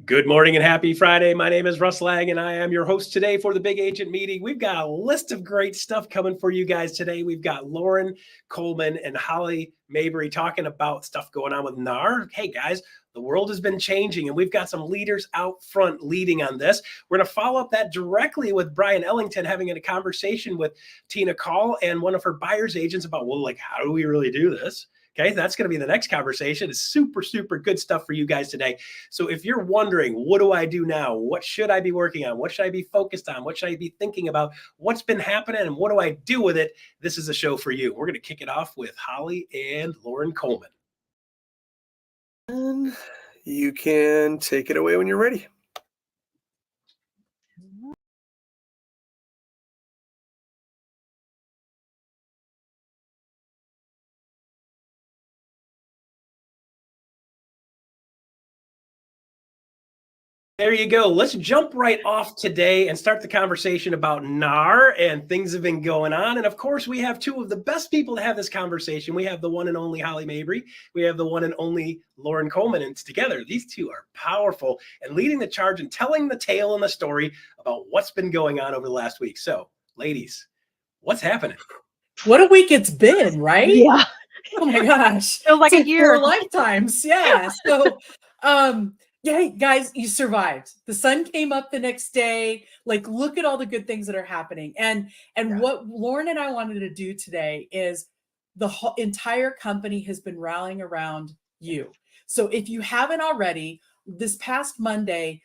Good morning and happy Friday. My name is Russ Laggan and I am your host today for the Big Agent Meeting. We've got a list of great stuff coming for you guys today. We've got Loran Coleman and Holly Mabery talking about stuff going on with NAR. Hey guys, the world has been changing and we've got some leaders out front leading on this. We're going to follow up that directly with Bryon Ellington having a conversation with Tina Caul and one of her buyer's agents about, well, like, how do we really do this? Okay, that's going to be the next conversation. It's super, super good stuff for you guys today. So if you're wondering, what do I do now? What should I be working on? What should I be focused on? What should I be thinking about? What's been happening and what do I do with it? This is a show for you. We're going to kick it off with Holly and Loran Coleman. And you can take it away when you're ready. There you go. Let's jump right off today and start the conversation about NAR and things have been going on. And of course, we have two of the best people to have this conversation. We have the one and only Holly Mabery. We have the one and only Loran Coleman. And together, these two are powerful and leading the charge and telling the tale and the story about what's been going on over the last week. So, ladies, what's happening? What a week it's been, right? Yeah. Oh my gosh. Feels like a year. 4 lifetimes. Yeah. So, yeah, guys, you survived. The sun came up the next day. Like, look at all the good things that are happening. And what Loran and I wanted to do today is the whole entire company has been rallying around you. So if you haven't already, this past Monday,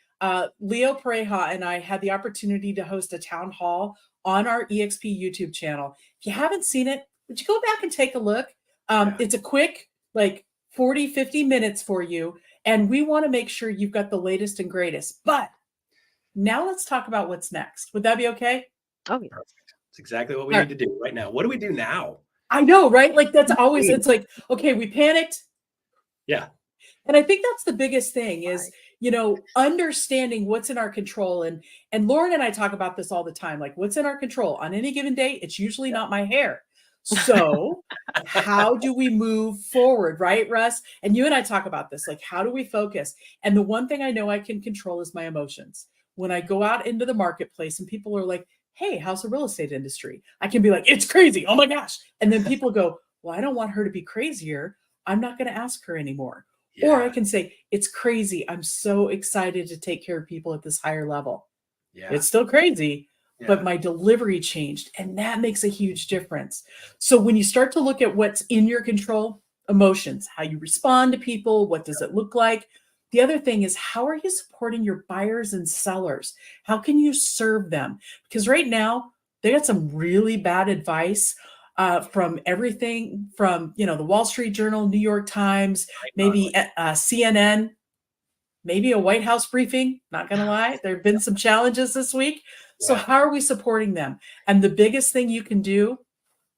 Leo Pareja and I had the opportunity to host a town hall on our EXP YouTube channel. If you haven't seen it, would you go back and take a look? It's a quick, like 40, 50 minutes for you. And we want to make sure you've got the latest and greatest. But now let's talk about what's next. Would that be okay? Oh, yeah. Perfect. That's exactly what we need to do right now. What do we do now? I know, right? Like that's always, it's like, okay, we panicked. Yeah. And I think that's the biggest thing is, you know, understanding what's in our control. And Loran and I talk about this all the time. Like what's in our control on any given day? It's usually not my hair. So how do we move forward, right, Russ? And you and I talk about this, like, how do we focus? And the one thing I know I can control is my emotions. When I go out into the marketplace and people are like, hey, how's the real estate industry? I can be like, it's crazy. Oh my gosh. And then people go, well, I don't want her to be crazier. I'm not going to ask her anymore. Yeah. Or I can say, it's crazy. I'm so excited to take care of people at this higher level. Yeah. It's still crazy. Yeah. But my delivery changed, and that makes a huge difference. So when you start to look at what's in your control, emotions, how you respond to people, what does it look like? The other thing is, how are you supporting your buyers and sellers? How can you serve them? Because right now, they got some really bad advice from everything from, you know, the Wall Street Journal, New York Times, maybe CNN, maybe a White House briefing. Not going to lie, there have been some challenges this week. So how are we supporting them? And the biggest thing you can do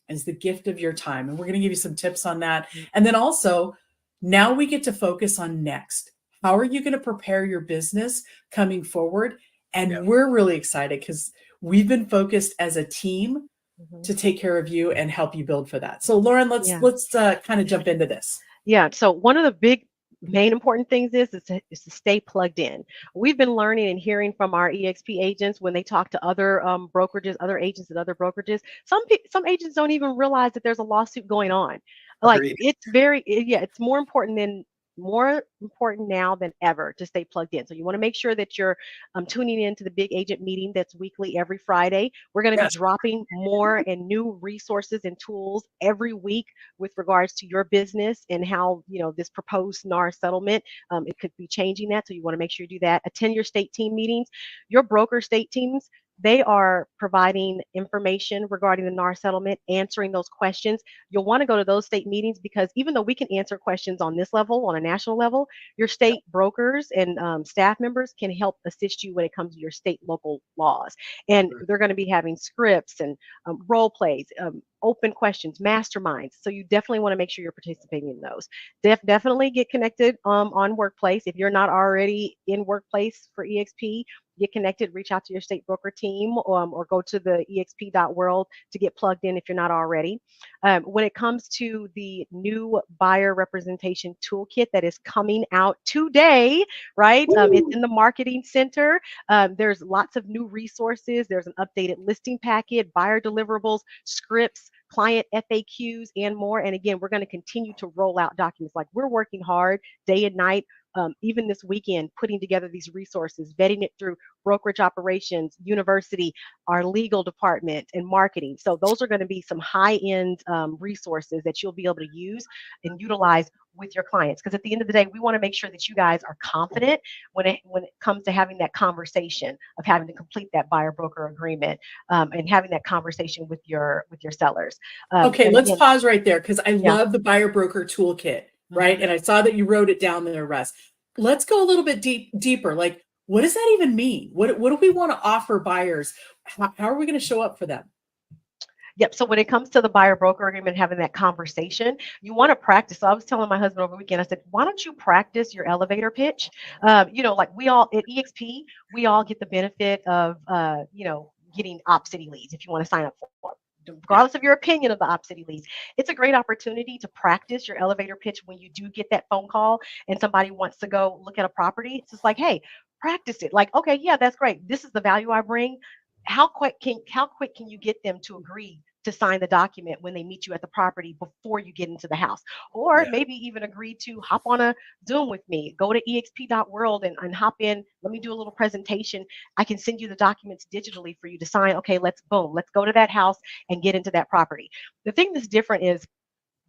is the gift of your time. And we're going to give you some tips on that. And then also, now we get to focus on next. How are you going to prepare your business coming forward? And we're really excited because we've been focused as a team to take care of you and help you build for that. So Loran, let's kind of jump into this. Yeah. So one of the big main important things is to stay plugged in. We've been learning and hearing from our EXP agents when they talk to other brokerages, other agents at other brokerages. Some agents don't even realize that there's a lawsuit going on. Like it's it's more important now than ever to stay plugged in. So you want to make sure that you're tuning in to the Big Agent Meeting that's weekly every Friday. We're going to be dropping more and new resources and tools every week with regards to your business and how, you know, this proposed NAR settlement, it could be changing that. So you want to make sure you do that. Attend your state team meetings. Your broker state teams, they are providing information regarding the NAR settlement, answering those questions. You'll want to go to those state meetings because even though we can answer questions on this level, on a national level, your state brokers and staff members can help assist you when it comes to your state local laws. And they're going to be having scripts and role plays, open questions, masterminds. So you definitely want to make sure you're participating in those. Definitely get connected on Workplace. If you're not already in Workplace for EXP, get connected, reach out to your state broker team, or go to the exp.world to get plugged in if you're not already. When it comes to the new buyer representation toolkit that is coming out today, right? It's in the marketing center. There's lots of new resources. There's an updated listing packet, buyer deliverables, scripts, client FAQs, and more. And again, we're going to continue to roll out documents. Like, we're working hard day and night, even this weekend, putting together these resources, vetting it through brokerage operations, university, our legal department, and marketing. So those are going to be some high-end resources that you'll be able to use and utilize with your clients. Because at the end of the day, we want to make sure that you guys are confident when it comes to having that conversation of having to complete that buyer broker agreement, and having that conversation with your sellers. Okay, let's pause right there, because I Yeah. love the buyer broker toolkit, right? And I saw that you wrote it down there, Russ. Let's go a little bit deeper. Like, what does that even mean? What do we want to offer buyers? How are we going to show up for them? Yep. So when it comes to the buyer broker agreement, having that conversation, you want to practice. So I was telling my husband over the weekend, I said, why don't you practice your elevator pitch? Like, we all at EXP, we all get the benefit of, getting OpCity leads if you want to sign up for them. Regardless of your opinion of the OpCity leads, it's a great opportunity to practice your elevator pitch when you do get that phone call and somebody wants to go look at a property. It's just like, hey, practice it. Like, okay, yeah, that's great. This is the value I bring. How quick can you get them to agree to sign the document when they meet you at the property before you get into the house? Or maybe even agree to hop on a Zoom with me, go to exp.world and hop in. Let me do a little presentation. I can send you the documents digitally for you to sign. Okay, let's go to that house and get into that property. The thing that's different is,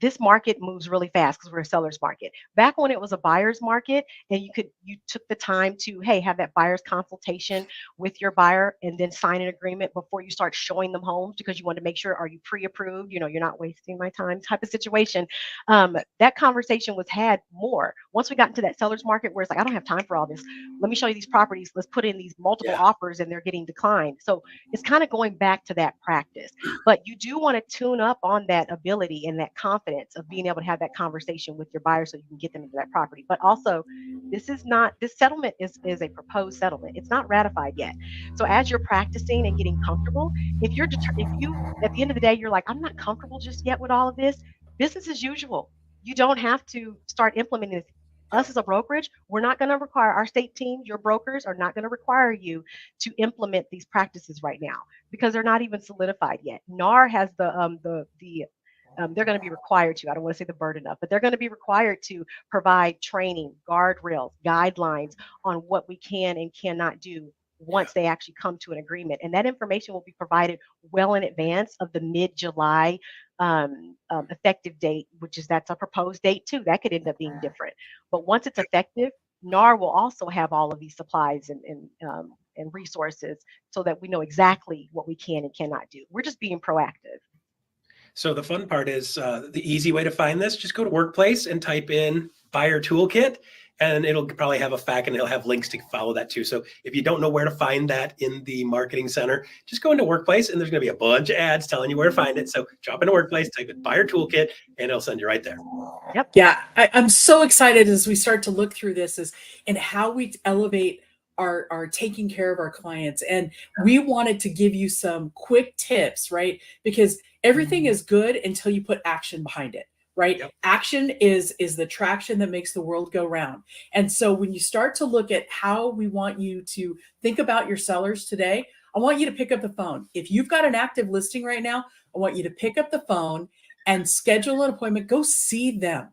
this market moves really fast because we're a seller's market. Back when it was a buyer's market, and you took the time to, hey, have that buyer's consultation with your buyer and then sign an agreement before you start showing them homes, because you want to make sure, are you pre-approved? You're not wasting my time type of situation. That conversation was had more. Once we got into that seller's market where it's like, I don't have time for all this. Let me show you these properties. Let's put in these multiple offers and they're getting declined. So it's kind of going back to that practice. But you do want to tune up on that ability and that confidence of being able to have that conversation with your buyer so you can get them into that property. But also, this settlement is a proposed settlement. It's not ratified yet. So as you're practicing and getting comfortable, if you at the end of the day, you're like, I'm not comfortable just yet with all of this, business as usual. You don't have to start implementing this. Us as a brokerage, we're not going to require, our state team, your brokers are not going to require you to implement these practices right now, because they're not even solidified yet. NAR has they're going to be required to, I don't want to say the burden of, but they're going to be required to provide training, guardrails, guidelines on what we can and cannot do once they actually come to an agreement. And that information will be provided well in advance of the mid-July effective date, that's a proposed date too. That could end up being different. But once it's effective, NAR will also have all of these supplies and resources so that we know exactly what we can and cannot do. We're just being proactive. So the fun part is the easy way to find this, just go to Workplace and type in Buyer Toolkit, and it'll probably have a FAQ and it'll have links to follow that too. So if you don't know where to find that in the marketing center, just go into Workplace and there's going to be a bunch of ads telling you where to find it. So drop into Workplace, type in Buyer Toolkit, and it'll send you right there. Yep. Yeah, I'm so excited as we start to look through this and how we elevate our taking care of our clients. And we wanted to give you some quick tips, right? Because everything is good until you put action behind it, right? Yep. Action is the traction that makes the world go round. And so when you start to look at how we want you to think about your sellers today, I want you to pick up the phone. If you've got an active listing right now, I want you to pick up the phone and schedule an appointment. Go see them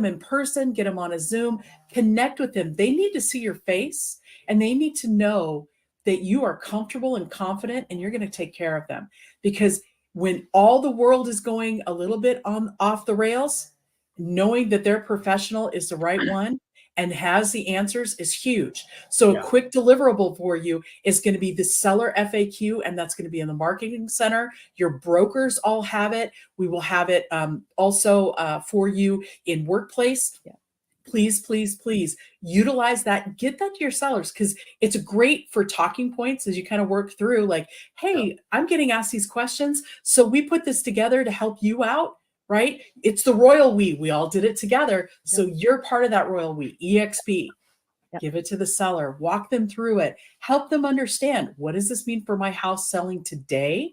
in person, get them on a Zoom, connect with them. They need to see your face and they need to know that you are comfortable and confident and you're going to take care of them. Because when all the world is going a little bit off the rails, knowing that their professional is the right one and has the answers is huge. So a quick deliverable for you is going to be the seller FAQ, and that's going to be in the marketing center. Your brokers all have it. We will have it also for you in Workplace. Yeah. Please, please, please utilize that. Get that to your sellers, because it's great for talking points as you kind of work through like, hey, I'm getting asked these questions. So we put this together to help you out, right? It's the royal we all did it together. So you're part of that royal we, EXP. Give it to the seller, walk them through it, help them understand, what does this mean for my house selling today?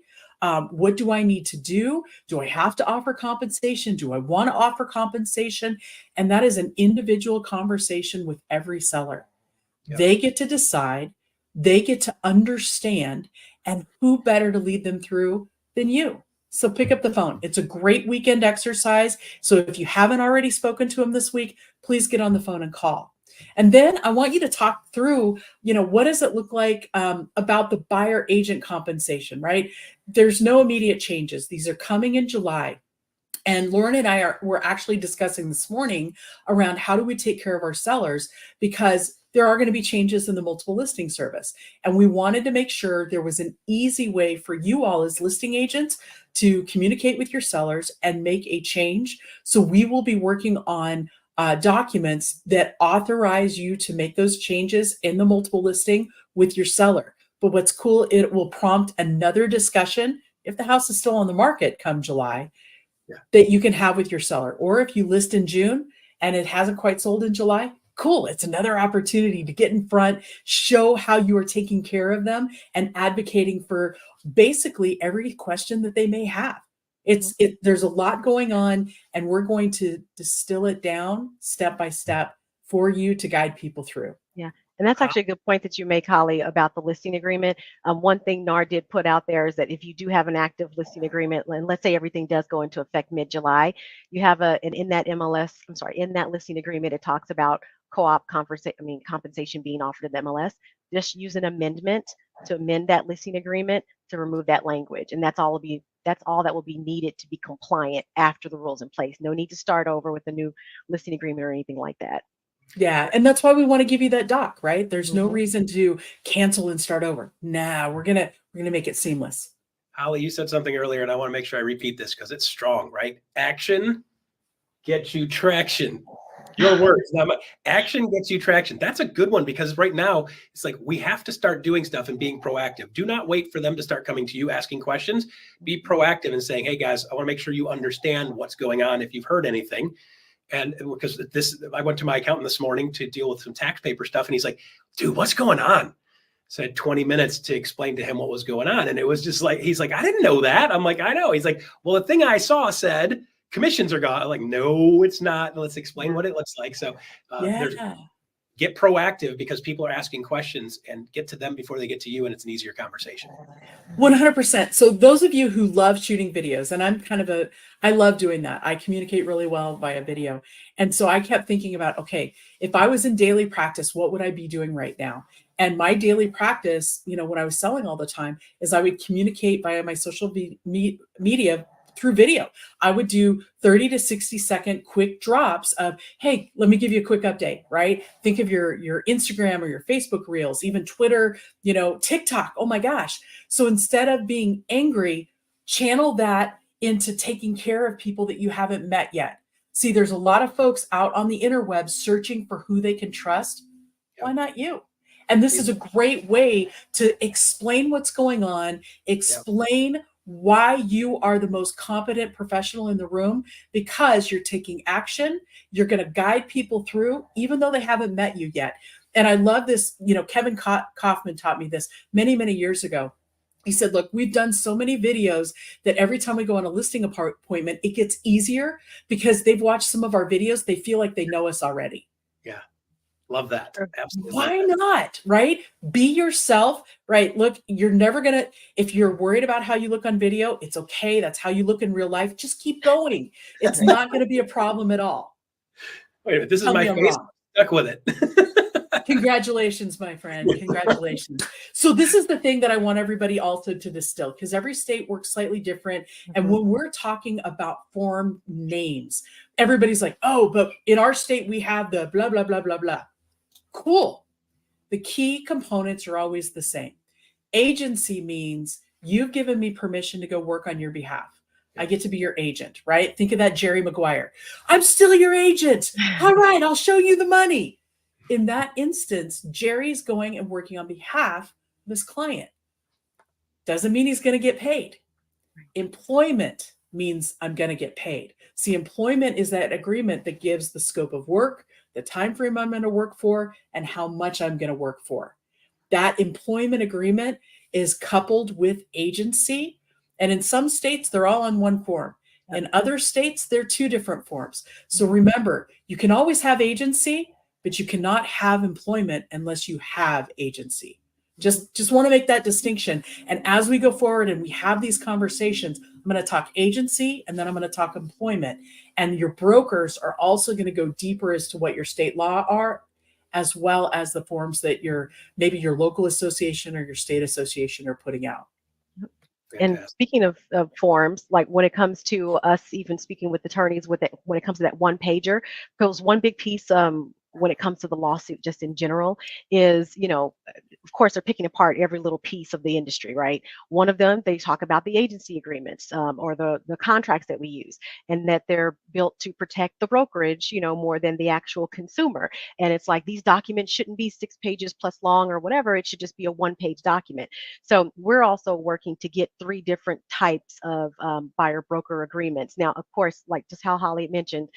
What do I need to do? Do I have to offer compensation? Do I want to offer compensation? And that is an individual conversation with every seller. Yep. They get to decide, they get to understand, and who better to lead them through than you? So pick up the phone. It's a great weekend exercise. So if you haven't already spoken to them this week, please get on the phone and call. And then I want you to talk through, what does it look like about the buyer agent compensation, right? There's no immediate changes. These are coming in July. And Lauren and I were actually discussing this morning around how do we take care of our sellers, because there are going to be changes in the multiple listing service. And we wanted to make sure there was an easy way for you all as listing agents to communicate with your sellers and make a change. So we will be working on documents that authorize you to make those changes in the multiple listing with your seller. But what's cool, it will prompt another discussion if the house is still on the market come July, that you can have with your seller. Or if you list in June and it hasn't quite sold in July, cool. It's another opportunity to get in front, show how you are taking care of them and advocating for basically every question that they may have. There's a lot going on, and we're going to distill it down step by step for you to guide people through. Yeah. And that's actually a good point that you make, Holly, about the listing agreement. One thing NAR did put out there is that if you do have an active listing agreement, and let's say everything does go into effect mid-July, you have in that listing agreement, it talks about compensation being offered in the MLS. Just use an amendment to amend that listing agreement to remove that language. And that's all that will be needed to be compliant after the rules in place. No need to start over with a new listing agreement or anything like that. Yeah. And that's why we want to give you that doc, right? There's no reason to cancel and start over. Nah, we're gonna make it seamless. Holly, you said something earlier, and I want to make sure I repeat this because it's strong, right? Action gets you traction. Your words, not my action gets you traction. That's a good one, because right now it's like we have to start doing stuff and being proactive. Do not wait for them to start coming to you asking questions. Be proactive and saying, hey guys, I want to make sure you understand what's going on if you've heard anything. And because I went to my accountant this morning to deal with some tax paper stuff, and he's like, dude, what's going on? So I had 20 minutes to explain to him what was going on. And it was just like, he's like, I didn't know that. I'm like, I know. He's like, well, the thing I saw said commissions are gone. I'm like, no, it's not. Let's explain what it looks like. So get proactive, because people are asking questions, and get to them before they get to you. And it's an easier conversation. 100%. So those of you who love shooting videos, and I love doing that. I communicate really well via video. And so I kept thinking about, okay, if I was in daily practice, what would I be doing right now? And my daily practice, when I was selling all the time, is I would communicate via my social media through video. I would do 30 to 60 second quick drops of, hey, let me give you a quick update, right? Think of your Instagram or your Facebook reels, even Twitter, TikTok. Oh my gosh. So instead of being angry, channel that into taking care of people that you haven't met yet. See, there's a lot of folks out on the interwebs searching for who they can trust. Why not you? And this is a great way to explain what's going on, explain why you are the most competent professional in the room, because you're taking action. You're going to guide people through, even though they haven't met you yet. And I love this. Kevin Kaufman taught me this many, many years ago. He said, look, we've done so many videos that every time we go on a listing appointment, it gets easier because they've watched some of our videos. They feel like they know us already. Yeah. Love that. Absolutely. Why not? Right? Be yourself, right? Look, you're never going to, if you're worried about how you look on video, it's okay. That's how you look in real life. Just keep going. It's not going to be a problem at all. Wait a minute. This is my face. I'm stuck with it. Congratulations, my friend. Congratulations. So this is the thing that I want everybody also to distill, because every state works slightly different. And when we're talking about form names, everybody's like, oh, but in our state, we have the blah, blah, blah, blah, blah. Cool. The key components are always the same. Agency means you've given me permission to go work on your behalf. I get to be your agent, right? Think of that Jerry Maguire. I'm still your agent. All right, I'll show you the money. In that instance, Jerry's going and working on behalf of his client. Doesn't mean he's going to get paid. Employment means I'm going to get paid. See, employment is that agreement that gives the scope of work, the time frame I'm going to work for, and how much I'm going to work for. That employment agreement is coupled with agency. And in some states, they're all on one form. In other states, they're two different forms. So remember, you can always have agency, but you cannot have employment unless you have agency. Just want to make that distinction. And as we go forward and we have these conversations, I'm going to talk agency and then I'm going to talk employment. And your brokers are also going to go deeper as to what your state law are, as well as the forms that maybe your local association or your state association are putting out. And speaking of forms, like when it comes to us even speaking with attorneys when it comes to that one pager, because one big piece when it comes to the lawsuit just in general is, of course, they're picking apart every little piece of the industry, right? One of them, they talk about the agency agreements or the contracts that we use, and that they're built to protect the brokerage, more than the actual consumer. And it's like these documents shouldn't be 6 pages plus long or whatever. It should just be a 1-page document. So we're also working to get 3 different types of buyer broker agreements. Now, of course, like just how Holly mentioned,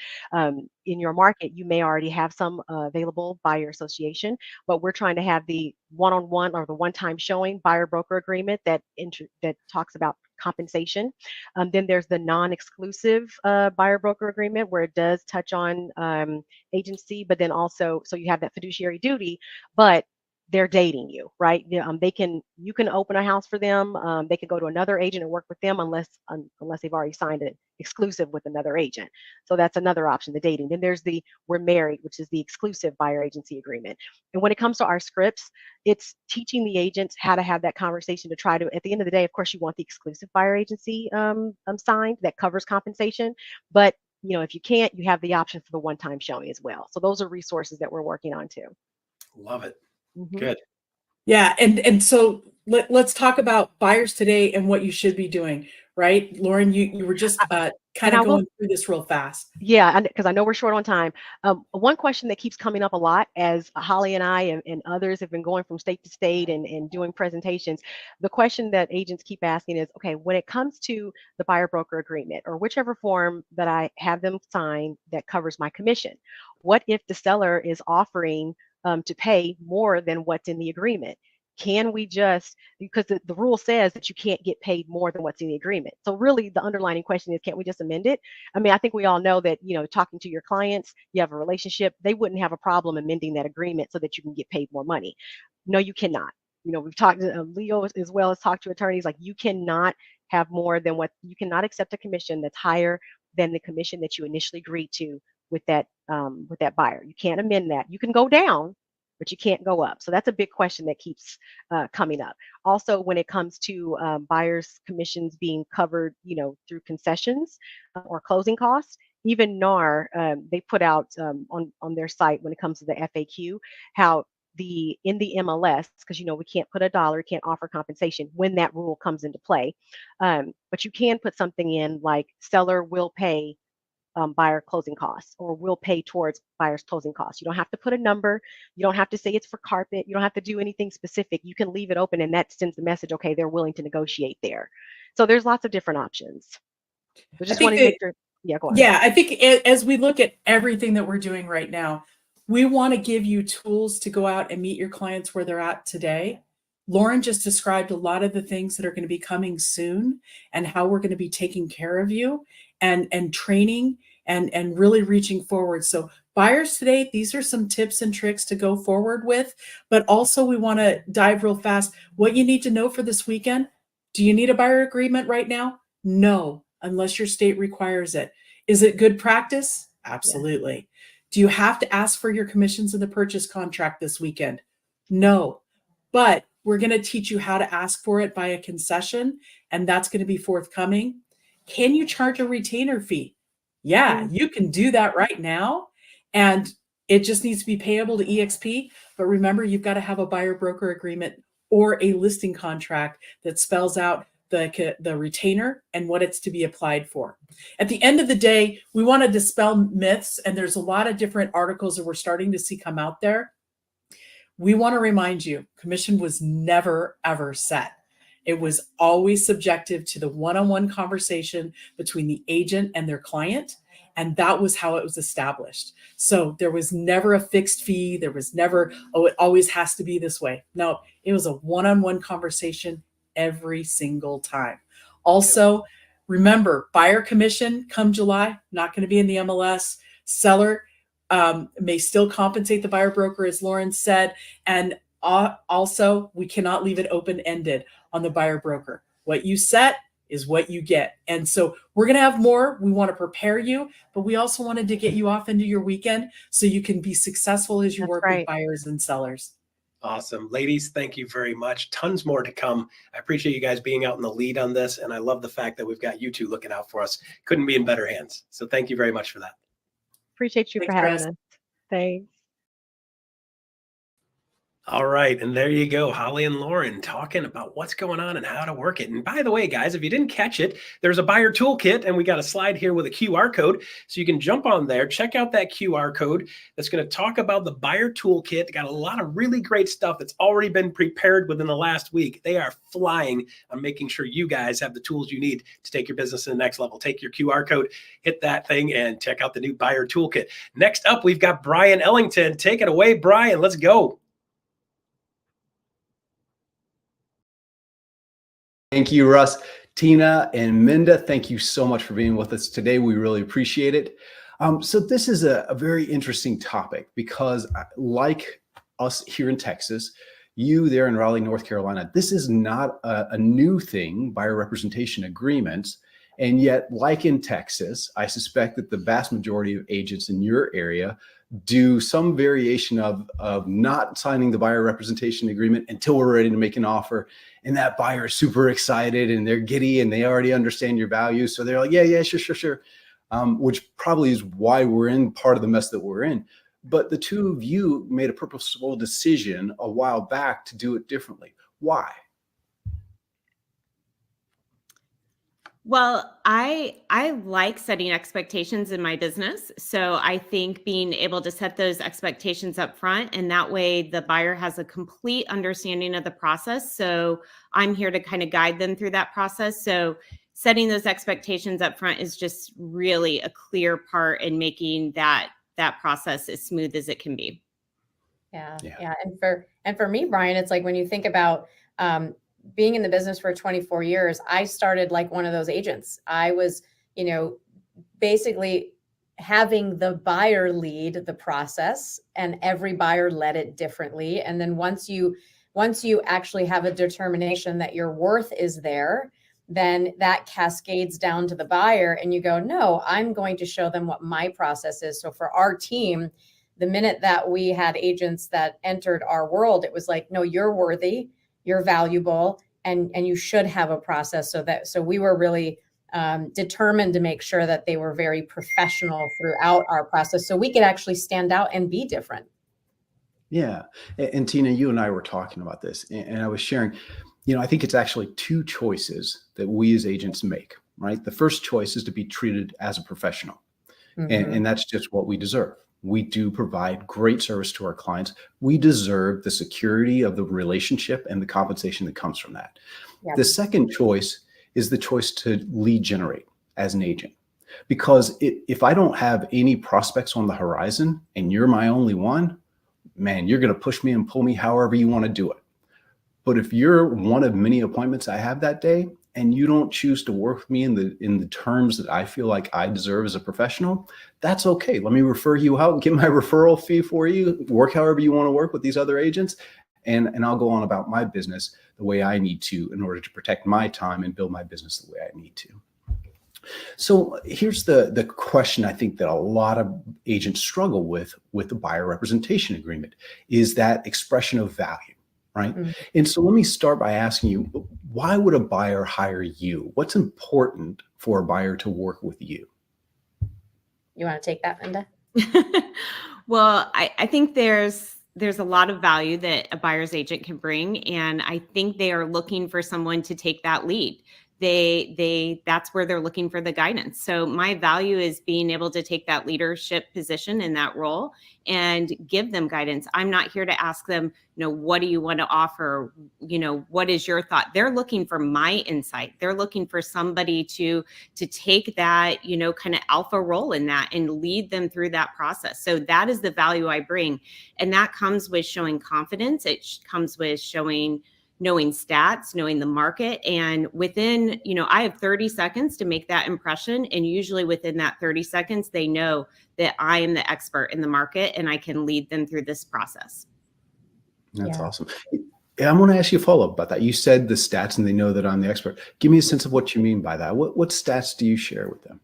in your market, you may already have some available by your association, but we're trying to have the one-on-one or the one-time showing buyer broker agreement that talks about compensation. Then there's the non-exclusive buyer broker agreement where it does touch on agency, but then also, so you have that fiduciary duty, but they're dating you, right? You can open a house for them. They can go to another agent and work with them unless they've already signed an exclusive with another agent. So that's another option, the dating. Then there's the we're married, which is the exclusive buyer agency agreement. And when it comes to our scripts, it's teaching the agents how to have that conversation to try to, at the end of the day, of course, you want the exclusive buyer agency signed that covers compensation. But if you can't, you have the option for the one-time showing as well. So those are resources that we're working on too. Love it. Mm-hmm. Good. Yeah. And so let's talk about buyers today and what you should be doing, right? Loran, you were just kind of going through this real fast. Yeah, because I know we're short on time. One question that keeps coming up a lot as Holly and I and others have been going from state to state and doing presentations, the question that agents keep asking is, okay, when it comes to the buyer broker agreement or whichever form that I have them sign that covers my commission, what if the seller is offering to pay more than what's in the agreement? Can we just, because the rule says that you can't get paid more than what's in the agreement. So really the underlying question is, can't we just amend it? I mean, I think we all know that, talking to your clients, you have a relationship, they wouldn't have a problem amending that agreement so that you can get paid more money. No, you cannot. We've talked to Leo as well as talked to attorneys, like you cannot have more than you cannot accept a commission that's higher than the commission that you initially agreed to with that buyer. You can't amend that. You can go down, but you can't go up. So that's a big question that keeps coming up. Also, when it comes to buyers' commissions being covered, through concessions or closing costs, even NAR, they put out on their site when it comes to the FAQ, how in the MLS, because we can't put a dollar, can't offer compensation when that rule comes into play. But you can put something in like seller will pay buyer closing costs or will pay towards buyer's closing costs. You don't have to put a number. You don't have to say it's for carpet. You don't have to do anything specific. You can leave it open and that sends the message, okay, they're willing to negotiate there. So there's lots of different options. So just wanting to make sure. Yeah, go on. Yeah, I think as we look at everything that we're doing right now, we want to give you tools to go out and meet your clients where they're at today. Loran just described a lot of the things that are going to be coming soon and how we're going to be taking care of you and training and really reaching forward. So buyers today, these are some tips and tricks to go forward with, but also we want to dive real fast. What you need to know for this weekend, do you need a buyer agreement right now? No, unless your state requires it. Is it good practice? Absolutely. Yeah. Do you have to ask for your commissions in the purchase contract this weekend? No, but we're going to teach you how to ask for it by a concession, and that's going to be forthcoming. Can you charge a retainer fee? Yeah, you can do that right now. And it just needs to be payable to EXP. But remember, you've got to have a buyer broker agreement or a listing contract that spells out the retainer and what it's to be applied for. At the end of the day, we want to dispel myths, and there's a lot of different articles that we're starting to see come out there. We want to remind you, commission was never, ever set. It was always subjective to the one-on-one conversation between the agent and their client. And that was how it was established. So there was never a fixed fee. There was never, oh, it always has to be this way. No, it was a one-on-one conversation every single time. Also, remember, buyer commission come July, not going to be in the MLS. Seller may still compensate the buyer broker, as Loran said. And also, we cannot leave it open-ended on the buyer broker. What you set is what you get. And so we're going to have more. We want to prepare you, but we also wanted to get you off into your weekend so you can be successful as you work with buyers and sellers. Awesome. Ladies, thank you very much. Tons more to come. I appreciate you guys being out in the lead on this. And I love the fact that we've got you two looking out for us. Couldn't be in better hands. So thank you very much for that. Appreciate you for having us. Thanks. All right. And there you go. Holly and Loran talking about what's going on and how to work it. And by the way, guys, if you didn't catch it, there's a buyer toolkit and we got a slide here with a QR code. So you can jump on there, check out that QR code that's going to talk about the buyer toolkit. They got a lot of really great stuff that's already been prepared within the last week. They are flying on making sure you guys have the tools you need to take your business to the next level. Take your QR code, hit that thing, and check out the new buyer toolkit. Next up, we've got Bryon Ellington. Take it away, Bryon. Let's go. Thank you, Russ. Tina and Minda, thank you so much for being with us today. We really appreciate it. So this is a very interesting topic because like us here in Texas, you there in Raleigh, North Carolina, this is not a new thing, buyer representation agreements. And yet, like in Texas, I suspect that the vast majority of agents in your area do some variation of not signing the buyer representation agreement until we're ready to make an offer. And that buyer is super excited and they're giddy and they already understand your value. So they're like, yeah, sure. Which probably is why we're in part of the mess that we're in. But the two of you made a purposeful decision a while back to do it differently. Why? Well, I like setting expectations in my business. So I think being able to set those expectations up front, and that way the buyer has a complete understanding of the process. So I'm here to kind of guide them through that process. So setting those expectations up front is just really a clear part in making that process as smooth as it can be. Yeah. And for me, Bryon, it's like when you think about being in the business for 24 years, I started like one of those agents. I was, basically having the buyer lead the process, and every buyer led it differently. And then once you actually have a determination that your worth is there, then that cascades down to the buyer and you go, no, I'm going to show them what my process is. So for our team, the minute that we had agents that entered our world, it was like, no, you're worthy, you're valuable, and you should have a process. So we were really determined to make sure that they were very professional throughout our process so we could actually stand out and be different. Yeah. And Tina, you and I were talking about this, and I was sharing, I think it's actually two choices that we as agents make, right? The first choice is to be treated as a professional. Mm-hmm. And that's just what we deserve. We do provide great service to our clients. We deserve the security of the relationship and the compensation that comes from that. Yep. The second choice is the choice to lead generate as an agent. Because if I don't have any prospects on the horizon and you're my only one, man, you're going to push me and pull me however you want to do it. But if you're one of many appointments I have that day, and you don't choose to work with me in the terms that I feel like I deserve as a professional, that's okay. Let me refer you out, get my referral fee for you, work however you want to work with these other agents, and I'll go on about my business the way I need to in order to protect my time and build my business the way I need to. So here's the question I think that a lot of agents struggle with the buyer representation agreement is that expression of value. Right. Mm-hmm. And so let me start by asking you, why would a buyer hire you? What's important for a buyer to work with you? You want to take that, Minda? Well, I think there's a lot of value that a buyer's agent can bring. And I think they are looking for someone to take that lead. that's where they're looking for the guidance. So my value is being able to take that leadership position in that role and give them guidance. I'm not here to ask them, what do you want to offer? What is your thought? They're looking for my insight. They're looking for somebody to take that, kind of alpha role in that and lead them through that process. So that is the value I bring. And that comes with showing confidence. It comes with knowing stats, knowing the market. And within, I have 30 seconds to make that impression. And usually within that 30 seconds, they know that I am the expert in the market and I can lead them through this process. That's Yeah. awesome. Yeah, I want to ask you a follow-up about that. You said the stats and they know that I'm the expert. Give me a sense of what you mean by that. What stats do you share with them?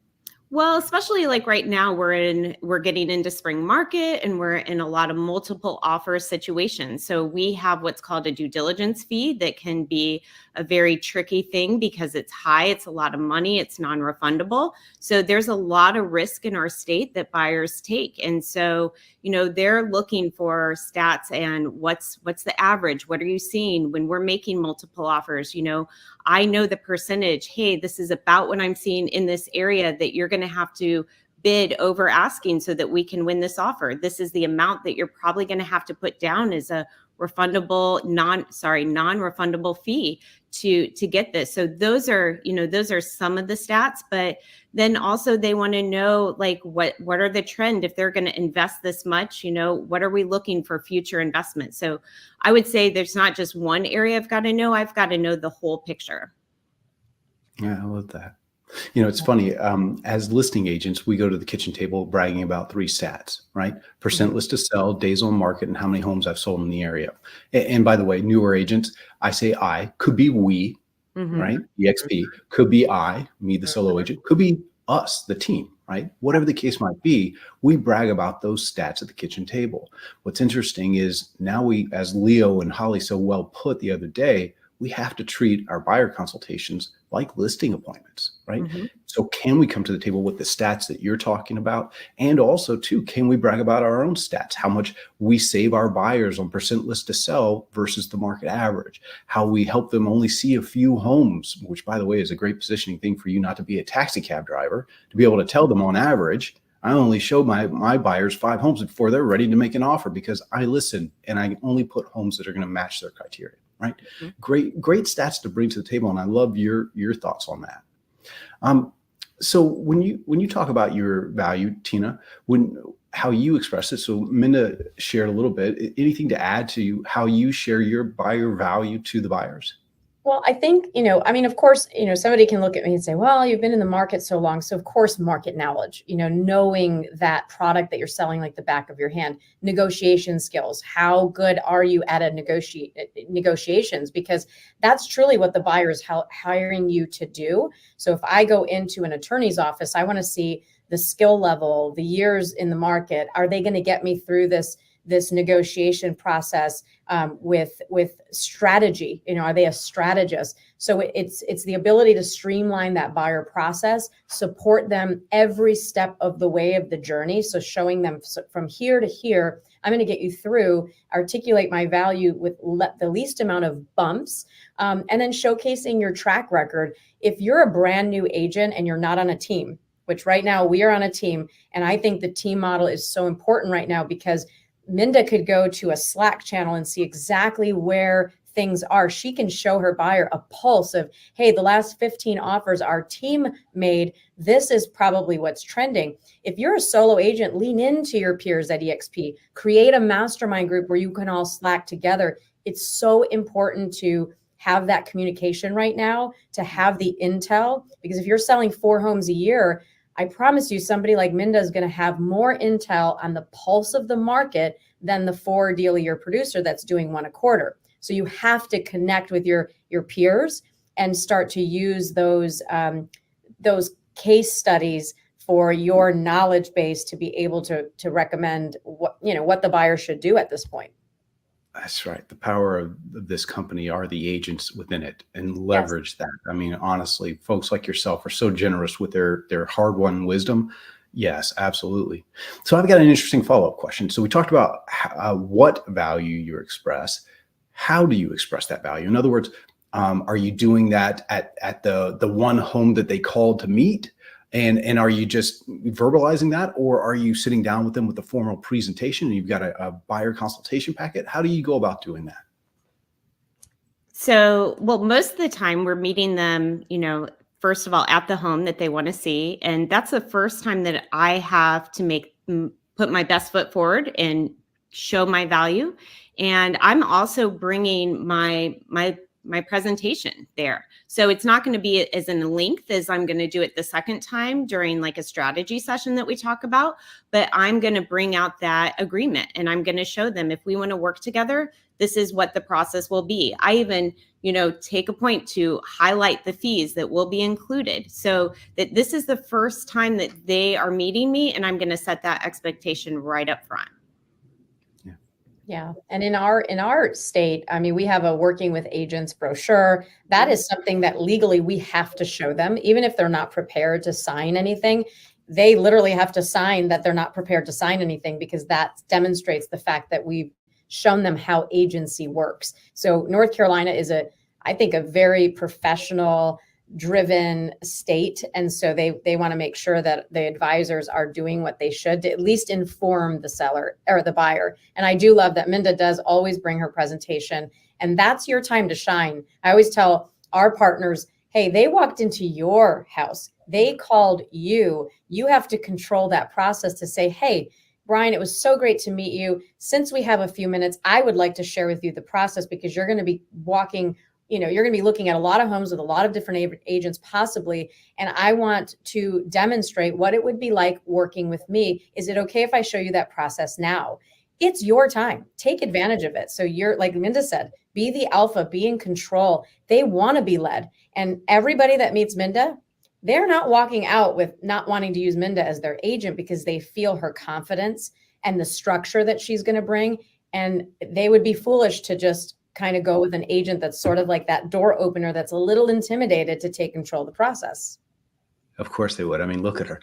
Well, especially like right now, we're getting into spring market and we're in a lot of multiple offer situations. So we have what's called a due diligence fee that can be a very tricky thing because it's high, it's a lot of money, it's non-refundable. So there's a lot of risk in our state that buyers take. And so, they're looking for stats and what's the average? What are you seeing when we're making multiple offers? I know the percentage. Hey, this is about what I'm seeing in this area that you're going to have to bid over asking so that we can win this offer. This is the amount that you're probably going to have to put down as a refundable, non-refundable fee to get this. So those are some of the stats, but then also they want to know like what are the trend if they're going to invest this much, what are we looking for future investment? So I would say there's not just one area I've got to know the whole picture. Yeah, I love that. It's funny. As listing agents, we go to the kitchen table bragging about 3 stats, right? Percent list to sell, days on market, and how many homes I've sold in the area. And by the way, newer agents, I say I, could be we, right? EXP, could be I, me, the solo agent, could be us, the team, right? Whatever the case might be, we brag about those stats at the kitchen table. What's interesting is now we, as Leo and Holly so well put the other day, we have to treat our buyer consultations like listing appointments, right? So can we come to the table with the stats that you're talking about? And also too, can we brag about our own stats? How much we save our buyers on percent list to sell versus the market average? How we help them only see a few homes, which by the way, is a great positioning thing for you not to be a taxi cab driver, to be able to tell them on average, I only show my buyers 5 homes before they're ready to make an offer because I listen and I only put homes that are going to match their criteria. Right. Great stats to bring to the table. And I love your thoughts on that. So when you talk about your value, Tina, how you express it. So Minda shared a little bit, anything to add to how you share your buyer value to the buyers? Well, I think, of course, somebody can look at me and say, well, you've been in the market so long. So of course, market knowledge, knowing that product that you're selling like the back of your hand, negotiation skills, how good are you at negotiations? Because that's truly what the buyer is hiring you to do. So if I go into an attorney's office, I want to see the skill level, the years in the market. Are they going to get me through this negotiation process with strategy? Are they a strategist? So it's the ability to streamline that buyer process, support them every step of the way of the journey. So showing them from here to here, I'm going to get you through, articulate my value with the least amount of bumps, and then showcasing your track record. If you're a brand new agent and you're not on a team, which right now we are on a team, and I think the team model is so important right now because Minda could go to a Slack channel and see exactly where things are. She can show her buyer a pulse of, hey, the last 15 offers our team made, this is probably what's trending. If you're a solo agent, lean into your peers at EXP, create a mastermind group where you can all Slack together. It's so important to have that communication right now, to have the intel, because if you're selling 4 homes a year, I promise you somebody like Minda is going to have more intel on the pulse of the market than the 4 deal a year producer that's doing 1 a quarter. So you have to connect with your peers and start to use those case studies for your knowledge base to be able to recommend what the buyer should do at this point. That's right. The power of this company are the agents within it and leverage that. I mean, honestly, folks like yourself are so generous with their hard-won wisdom. Yes, absolutely. So I've got an interesting follow-up question. So we talked about what value you express. How do you express that value? In other words, Are you doing that at the one home that they called to meet? And are you just verbalizing that, or are you sitting down with them with a formal presentation and you've got a buyer consultation packet? How do you go about doing that? So, well, most of the time we're meeting them, first of all, at the home that they want to see. And that's the first time that I have to put my best foot forward and show my value. And I'm also bringing my presentation there. So it's not going to be as in length as I'm going to do it the second time during like a strategy session that we talk about, but I'm going to bring out that agreement and I'm going to show them if we want to work together, this is what the process will be. I even, take a point to highlight the fees that will be included so that this is the first time that they are meeting me, and I'm going to set that expectation right up front. Yeah. And in our state, I mean, we have a working with agents brochure. That is something that legally we have to show them, even if they're not prepared to sign anything. They literally have to sign that they're not prepared to sign anything, because that demonstrates the fact that we've shown them how agency works. So North Carolina is I think a very professional driven state. And so they want to make sure that the advisors are doing what they should to at least inform the seller or the buyer. And I do love that Minda does always bring her presentation, and that's your time to shine. I always tell our partners, hey, they walked into your house. They called you. You have to control that process to say, hey, Bryon, it was so great to meet you. Since we have a few minutes, I would like to share with you the process, because you're going to be you're going to be looking at a lot of homes with a lot of different agents possibly. And I want to demonstrate what it would be like working with me. Is it okay if I show you that process now? It's your time. Take advantage of it. So you're, like Minda said, be the alpha, be in control. They want to be led. And everybody that meets Minda, they're not walking out with not wanting to use Minda as their agent, because they feel her confidence and the structure that she's going to bring. And they would be foolish to just kind of go with an agent that's sort of like that door opener, that's a little intimidated to take control of the process. Of course they would. I mean, look at her.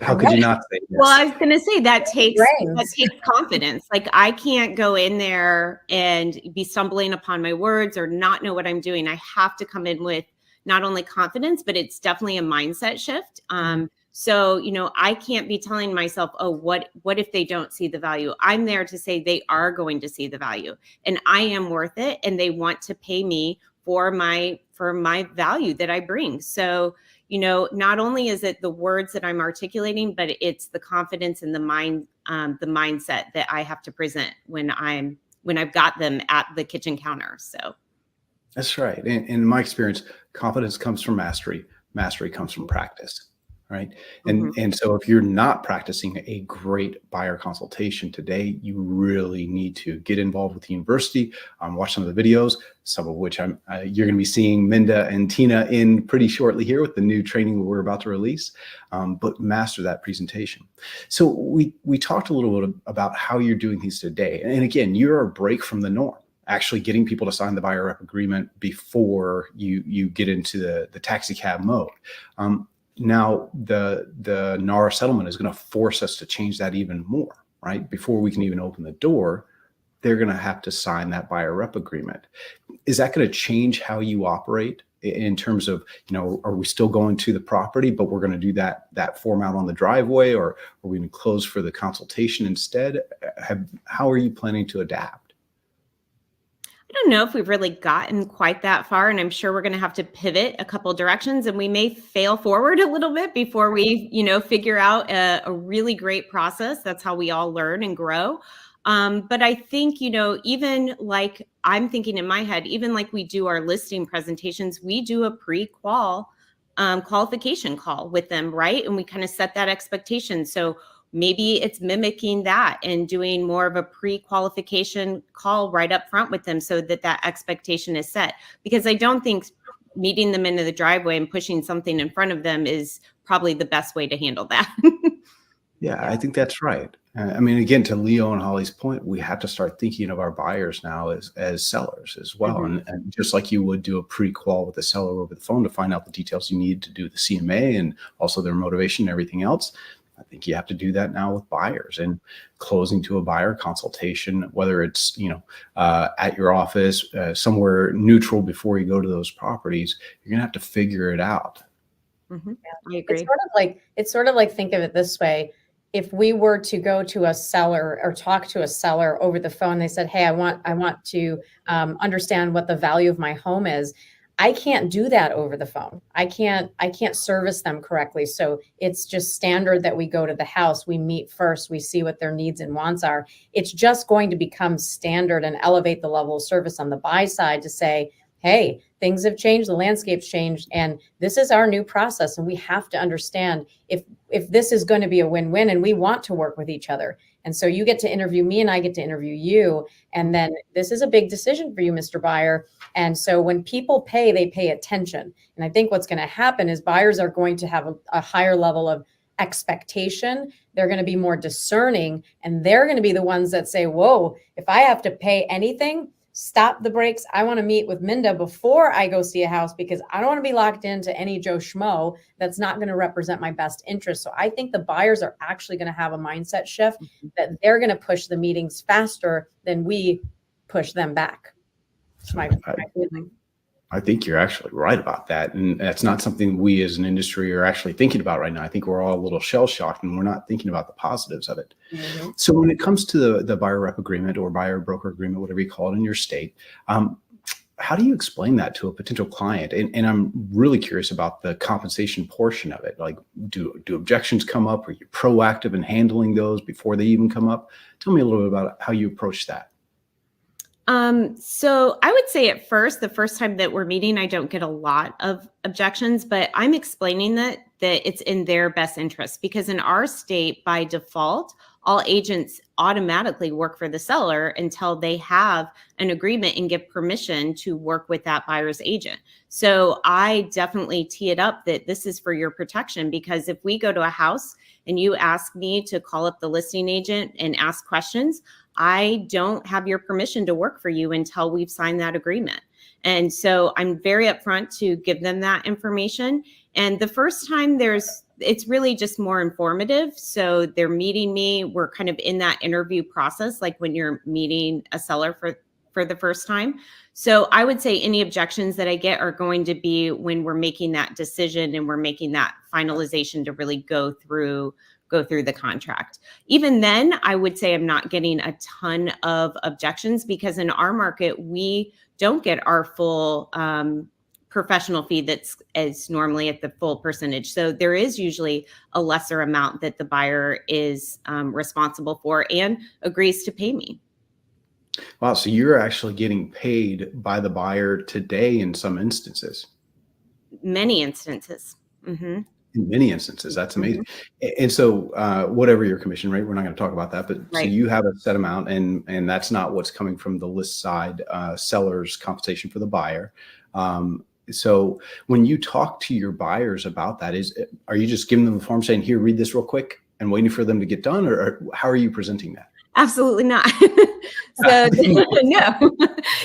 How could you not say yes? Well, I was going to say that takes confidence. Like, I can't go in there and be stumbling upon my words or not know what I'm doing. I have to come in with not only confidence, but it's definitely a mindset shift. So, I can't be telling myself, oh, what if they don't see the value? I'm there to say they are going to see the value, and I am worth it, and they want to pay me for my value that I bring. So, not only is it the words that I'm articulating, but it's the confidence and the mindset that I have to present when I've got them at the kitchen counter. So that's right. In my experience, confidence comes from mastery. Mastery comes from practice. Right. And so if you're not practicing a great buyer consultation today, you really need to get involved with the university, watch some of the videos, some of which you're going to be seeing Minda and Tina in pretty shortly here with the new training we're about to release, but master that presentation. So we talked a little bit about how you're doing things today. And again, you're a break from the norm, actually getting people to sign the buyer rep agreement before you get into the taxi cab mode. Now, the NAR settlement is going to force us to change that even more, right? Before we can even open the door, they're going to have to sign that buyer rep agreement. Is that going to change how you operate in terms of, are we still going to the property, but we're going to do that form out on the driveway, or are we going to close for the consultation instead? How are you planning to adapt? I don't know if we've really gotten quite that far, and I'm sure we're going to have to pivot a couple directions, and we may fail forward a little bit before we, figure out a really great process. That's how we all learn and grow. But I think, even like I'm thinking in my head, even like we do our listing presentations, we do a pre-qual qualification call with them, right? And we kind of set that expectation. So maybe it's mimicking that and doing more of a pre-qualification call right up front with them so that expectation is set. Because I don't think meeting them into the driveway and pushing something in front of them is probably the best way to handle that. Yeah, I think that's right. I mean, again, to Leo and Holly's point, we have to start thinking of our buyers now as sellers as well. And just like you would do a pre-qual with a seller over the phone to find out the details you need to do the CMA and also their motivation and everything else, I think you have to do that now with buyers and closing to a buyer consultation, whether it's, at your office, somewhere neutral before you go to those properties. You're going to have to figure it out. Mm-hmm. I agree. It's sort of like, think of it this way. If we were to go to a seller or talk to a seller over the phone, they said, "Hey, I want to understand what the value of my home is." I can't do that over the phone. I can't service them correctly. So it's just standard that we go to the house, we meet first, we see what their needs and wants are. It's just going to become standard and elevate the level of service on the buy side to say, hey, things have changed, the landscape's changed, and this is our new process. And we have to understand if this is going to be a win-win, and we want to work with each other. And so you get to interview me and I get to interview you. And then this is a big decision for you, Mr. Buyer. And so when people pay, they pay attention. And I think what's going to happen is buyers are going to have a higher level of expectation. They're going to be more discerning, and they're going to be the ones that say, whoa, if I have to pay anything, stop the brakes. I want to meet with Minda before I go see a house, because I don't want to be locked into any Joe Schmo that's not going to represent my best interest. So I think the buyers are actually going to have a mindset shift that they're going to push the meetings faster than we push them back. That's my feeling. I think you're actually right about that. And that's not something we as an industry are actually thinking about right now. I think we're all a little shell shocked and we're not thinking about the positives of it. Mm-hmm. So when it comes to the buyer rep agreement or buyer broker agreement, whatever you call it in your state, how do you explain that to a potential client? And I'm really curious about the compensation portion of it. Like, do objections come up? Are you proactive in handling those before they even come up? Tell me a little bit about how you approach that. So I would say at first, the first time that we're meeting, I don't get a lot of objections, but I'm explaining that it's in their best interest, because in our state, by default, all agents automatically work for the seller until they have an agreement and give permission to work with that buyer's agent. So I definitely tee it up that this is for your protection, because if we go to a house and you ask me to call up the listing agent and ask questions, I don't have your permission to work for you until we've signed that agreement. And so I'm very upfront to give them that information. And the first time it's really just more informative. So they're meeting me. We're kind of in that interview process, like when you're meeting a seller for the first time. So I would say any objections that I get are going to be when we're making that decision and we're making that finalization to really go through the contract. Even then, I would say I'm not getting a ton of objections, because in our market, we don't get our full professional fee that's normally at the full percentage. So there is usually a lesser amount that the buyer is responsible for and agrees to pay me. Wow. So you're actually getting paid by the buyer today in some instances. Many instances. Mm-hmm. In many instances, that's amazing. Mm-hmm. And so whatever your commission rate, we're not going to talk about that, but right. So you have a set amount, and that's not what's coming from the list side seller's compensation for the buyer. So when you talk to your buyers about that, are you just giving them the form saying, here, read this real quick, and waiting for them to get done, or how are you presenting that? Absolutely not. So no.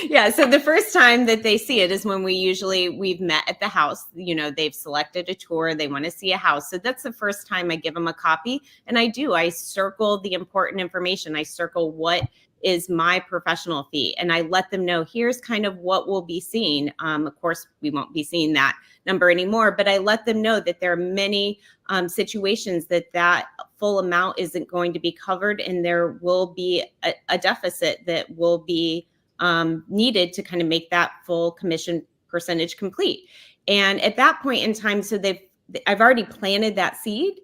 Yeah. So the first time that they see it is when we've met at the house, they've selected a tour, they want to see a house. So that's the first time I give them a copy. And I circle the important information. I circle what is my professional fee, and I let them know here's kind of what we'll be seeing. Of course, we won't be seeing that number anymore, but I let them know that there are many situations that full amount isn't going to be covered, and there will be a deficit that will be needed to kind of make that full commission percentage complete. And at that point in time, so I've already planted that seed.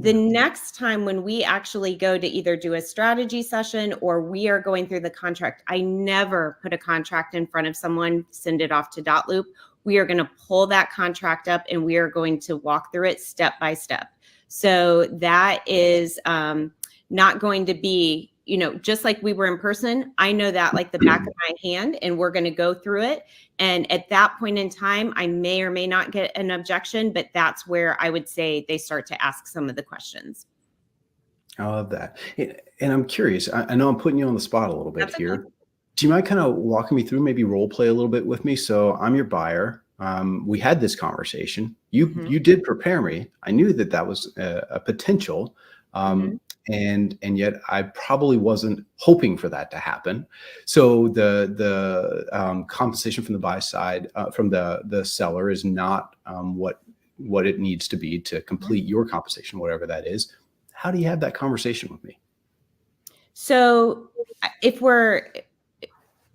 The next time when we actually go to either do a strategy session or we are going through the contract, I never put a contract in front of someone, send it off to Dotloop. We are going to pull that contract up and we are going to walk through it step by step. So that is not going to be, just like we were in person. I know that like the back of my hand, and we're going to go through it. And at that point in time, I may or may not get an objection, but that's where I would say they start to ask some of the questions. I love that. And I'm curious, I know I'm putting you on the spot a little bit That's here. okay. Do you mind kind of walking me through, maybe role play a little bit with me? So I'm your buyer. we had this conversation. You did prepare me. I knew that that was a potential, and yet I probably wasn't hoping for that to happen. So the compensation from the buy side, from the seller, is not what it needs to be to complete your compensation, whatever that is. How do you have that conversation with me? So if we're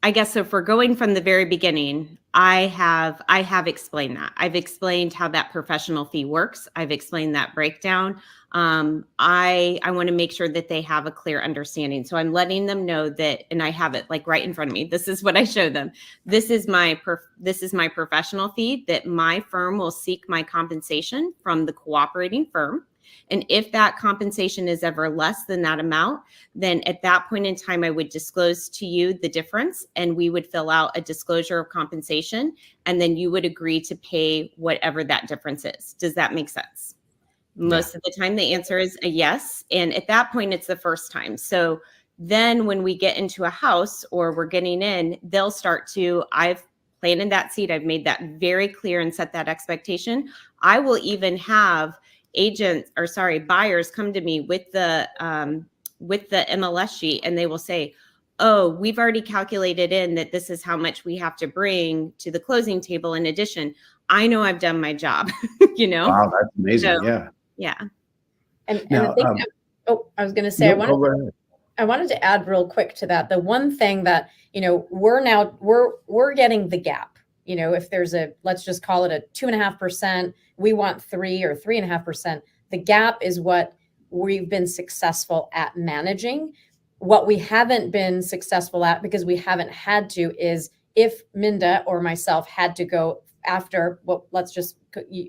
going from the very beginning, I have explained that. I've explained how that professional fee works. I've explained that breakdown. I want to make sure that they have a clear understanding. So I'm letting them know that, and I have it like right in front of me. This is what I show them. This is my professional fee, that my firm will seek my compensation from the cooperating firm. And if that compensation is ever less than that amount, then at that point in time, I would disclose to you the difference, and we would fill out a disclosure of compensation, and then you would agree to pay whatever that difference is. Does that make sense? Most of the time, the answer is a yes. And at that point, it's the first time. So then when we get into a house or we're getting in, they'll start to, I've planted that seed. I've made that very clear and set that expectation. I will even have buyers come to me with the MLS sheet, and they will say, oh, we've already calculated in that this is how much we have to bring to the closing table. In addition, I know I've done my job, Wow, that's amazing. So, yeah. And Now, I think, I was going to say, no, I wanted to add real quick to that. The one thing that, we're getting the gap. If there's let's just call it a 2.5%, we want 3 or 3.5%. The gap is what we've been successful at managing. What we haven't been successful at, because we haven't had to, is if Minda or myself had to go after, well, let's just,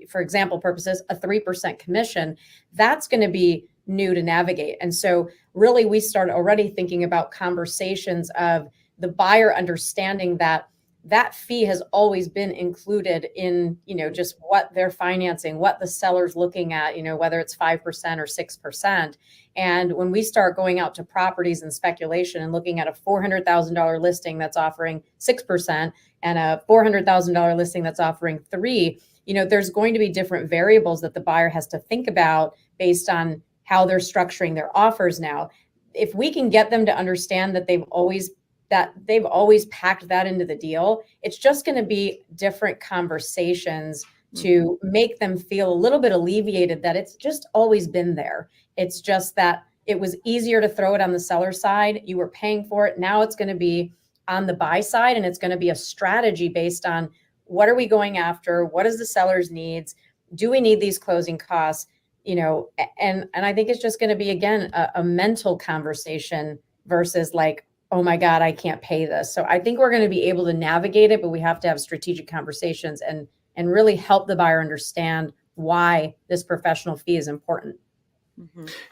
for example purposes, a 3% commission, that's going to be new to navigate. And so really we start already thinking about conversations of the buyer understanding that that fee has always been included in, just what they're financing, what the seller's looking at, whether it's 5% or 6%. And when we start going out to properties and speculation and looking at a $400,000 listing that's offering 6% and a $400,000 listing that's offering 3%, there's going to be different variables that the buyer has to think about based on how they're structuring their offers now. If we can get them to understand that they've always packed that into the deal, it's just going to be different conversations to make them feel a little bit alleviated that it's just always been there. It's just that it was easier to throw it on the seller side. You were paying for it. Now it's going to be on the buy side, and it's going to be a strategy based on what are we going after? What is the seller's needs? Do we need these closing costs? And I think it's just going to be, again, a mental conversation versus like, oh my God, I can't pay this. So I think we're going to be able to navigate it, but we have to have strategic conversations and really help the buyer understand why this professional fee is important.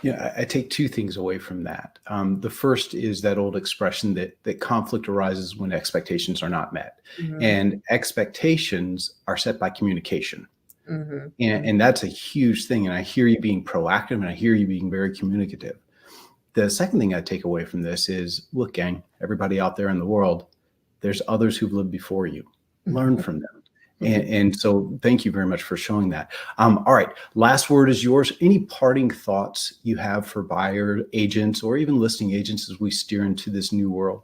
Yeah, I take two things away from that. The first is that old expression that conflict arises when expectations are not met. And expectations are set by communication. And that's a huge thing. And I hear you being proactive, and I hear you being very communicative. The second thing I take away from this is, look, gang, everybody out there in the world, there's others who've lived before you. Learn from them. And so thank you very much for showing that. All right. Last word is yours. Any parting thoughts you have for buyer agents or even listing agents as we steer into this new world?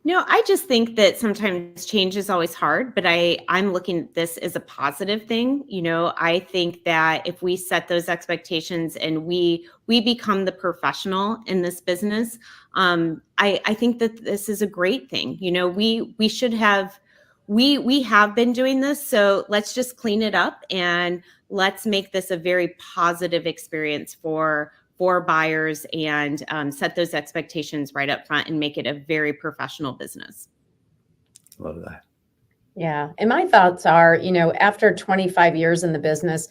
No, I just think that sometimes change is always hard, but I'm looking at this as a positive thing. I think that if we set those expectations and we become the professional in this business, I think that this is a great thing. We should have, we have been doing this, so let's just clean it up and let's make this a very positive experience for buyers and set those expectations right up front and make it a very professional business. Love that. Yeah. And my thoughts are, after 25 years in the business,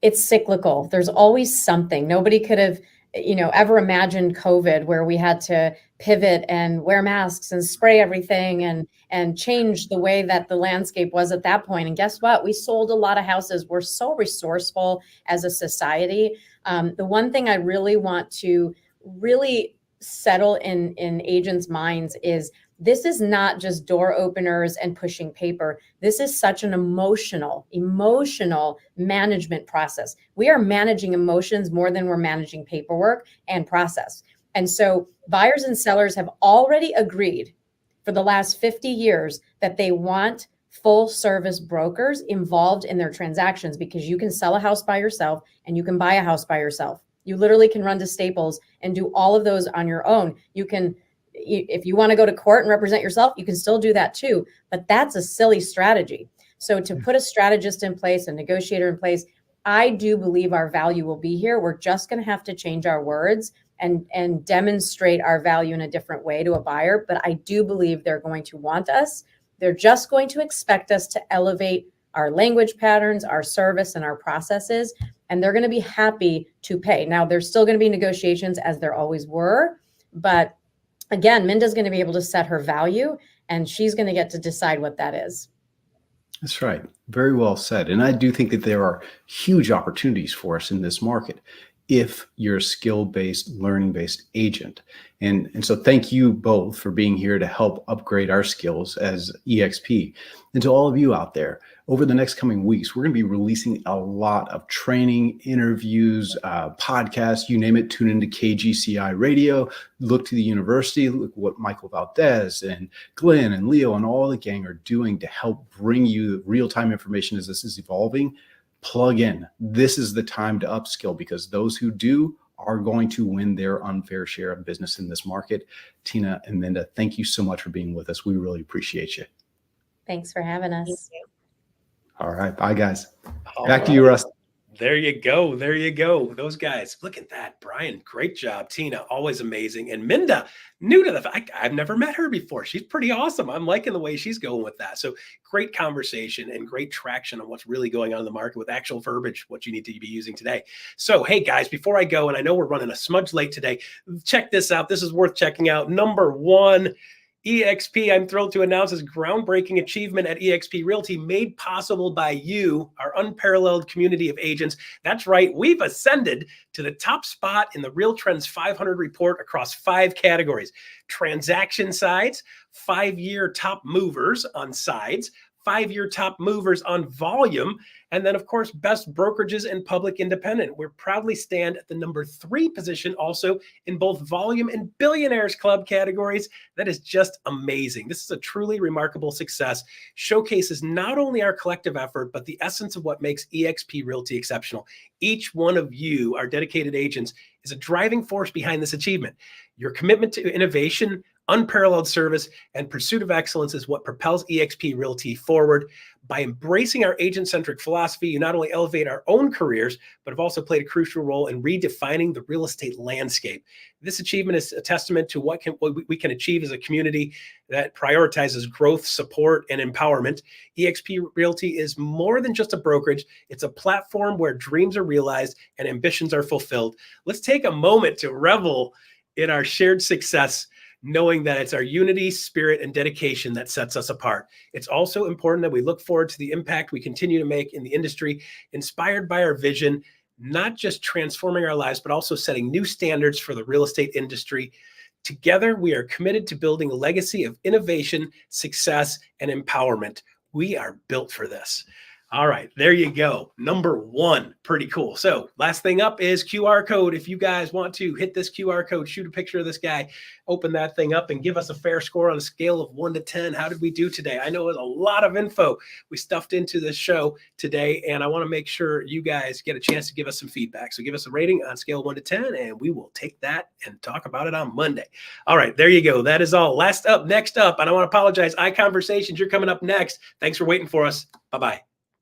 it's cyclical. There's always something. Nobody could have, ever imagined COVID, where we had to pivot and wear masks and spray everything and change the way that the landscape was at that point. And guess what? We sold a lot of houses. We're so resourceful as a society. The one thing I really want to really settle in agents' minds is this is not just door openers and pushing paper. This is such an emotional management process. We are managing emotions more than we're managing paperwork and process. And so buyers and sellers have already agreed for the last 50 years that they want full service brokers involved in their transactions, because you can sell a house by yourself and you can buy a house by yourself. You literally can run to Staples and do all of those on your own. You can, if you want to go to court and represent yourself, you can still do that too. But that's a silly strategy. So to put a strategist in place, a negotiator in place, I do believe our value will be here. We're just going to have to change our words and demonstrate our value in a different way to a buyer. But I do believe they're going to want us. They're just going to expect us to elevate our language patterns, our service, and our processes. And they're going to be happy to pay. Now, there's still going to be negotiations, as there always were. But again, Minda's going to be able to set her value, and she's going to get to decide what that is. That's right. Very well said. And I do think that there are huge opportunities for us in this market if you're a skill-based, learning-based agent. And so thank you both for being here to help upgrade our skills as EXP. And to all of you out there, over the next coming weeks, we're going to be releasing a lot of training, interviews, podcasts, you name it. Tune into KGCI Radio, look to the university, look what Michael Valdez and Glenn and Leo and all the gang are doing to help bring you real-time information as this is evolving. Plug in. This is the time to upskill, because those who do are going to win their unfair share of business in this market. Tina and Minda, thank you so much for being with us. We really appreciate you. Thanks for having us. Thank you. All right. Bye, guys. All Back to you, Russ. There you go. There you go. Those guys. Look at that. Bryon, great job. Tina, always amazing. And Minda, new to the fact, I've never met her before. She's pretty awesome. I'm liking the way she's going with that. So great conversation and great traction on what's really going on in the market with actual verbiage, what you need to be using today. So, hey guys, before I go, and I know we're running a smudge late today, check this out. This is worth checking out. Number one, EXP, I'm thrilled to announce, is groundbreaking achievement at EXP Realty, made possible by you, our unparalleled community of agents. That's right, we've ascended to the top spot in the Real Trends 500 report across 5 categories: transaction sides, 5-year top movers on sides, 5-year top movers on volume, and then, of course, best brokerages and public independent. We proudly stand at the number 3 position also in both volume and billionaires club categories. That is just amazing. This is a truly remarkable success. Showcases not only our collective effort, but the essence of what makes EXP Realty exceptional. Each one of you, our dedicated agents, is a driving force behind this achievement. Your commitment to innovation, unparalleled service, and pursuit of excellence is what propels EXP Realty forward. By embracing our agent-centric philosophy, you not only elevate our own careers, but have also played a crucial role in redefining the real estate landscape. This achievement is a testament to what we can achieve as a community that prioritizes growth, support, and empowerment. EXP Realty is more than just a brokerage. It's a platform where dreams are realized and ambitions are fulfilled. Let's take a moment to revel in our shared success, knowing that it's our unity, spirit, and dedication that sets us apart. It's also important that we look forward to the impact we continue to make in the industry, inspired by our vision, not just transforming our lives, but also setting new standards for the real estate industry. Together, we are committed to building a legacy of innovation, success, and empowerment. We are built for this. All right, there you go. Number 1, pretty cool. So last thing up is QR code. If you guys want to hit this QR code, shoot a picture of this guy, open that thing up and give us a fair score on a scale of 1 to 10. How did we do today? I know it was a lot of info we stuffed into this show today, and I want to make sure you guys get a chance to give us some feedback. So give us a rating on scale of 1 to 10, and we will take that and talk about it on Monday. All right, there you go. That is all. Next up, and I want to apologize, iConversations, you're coming up next. Thanks for waiting for us. Bye-bye.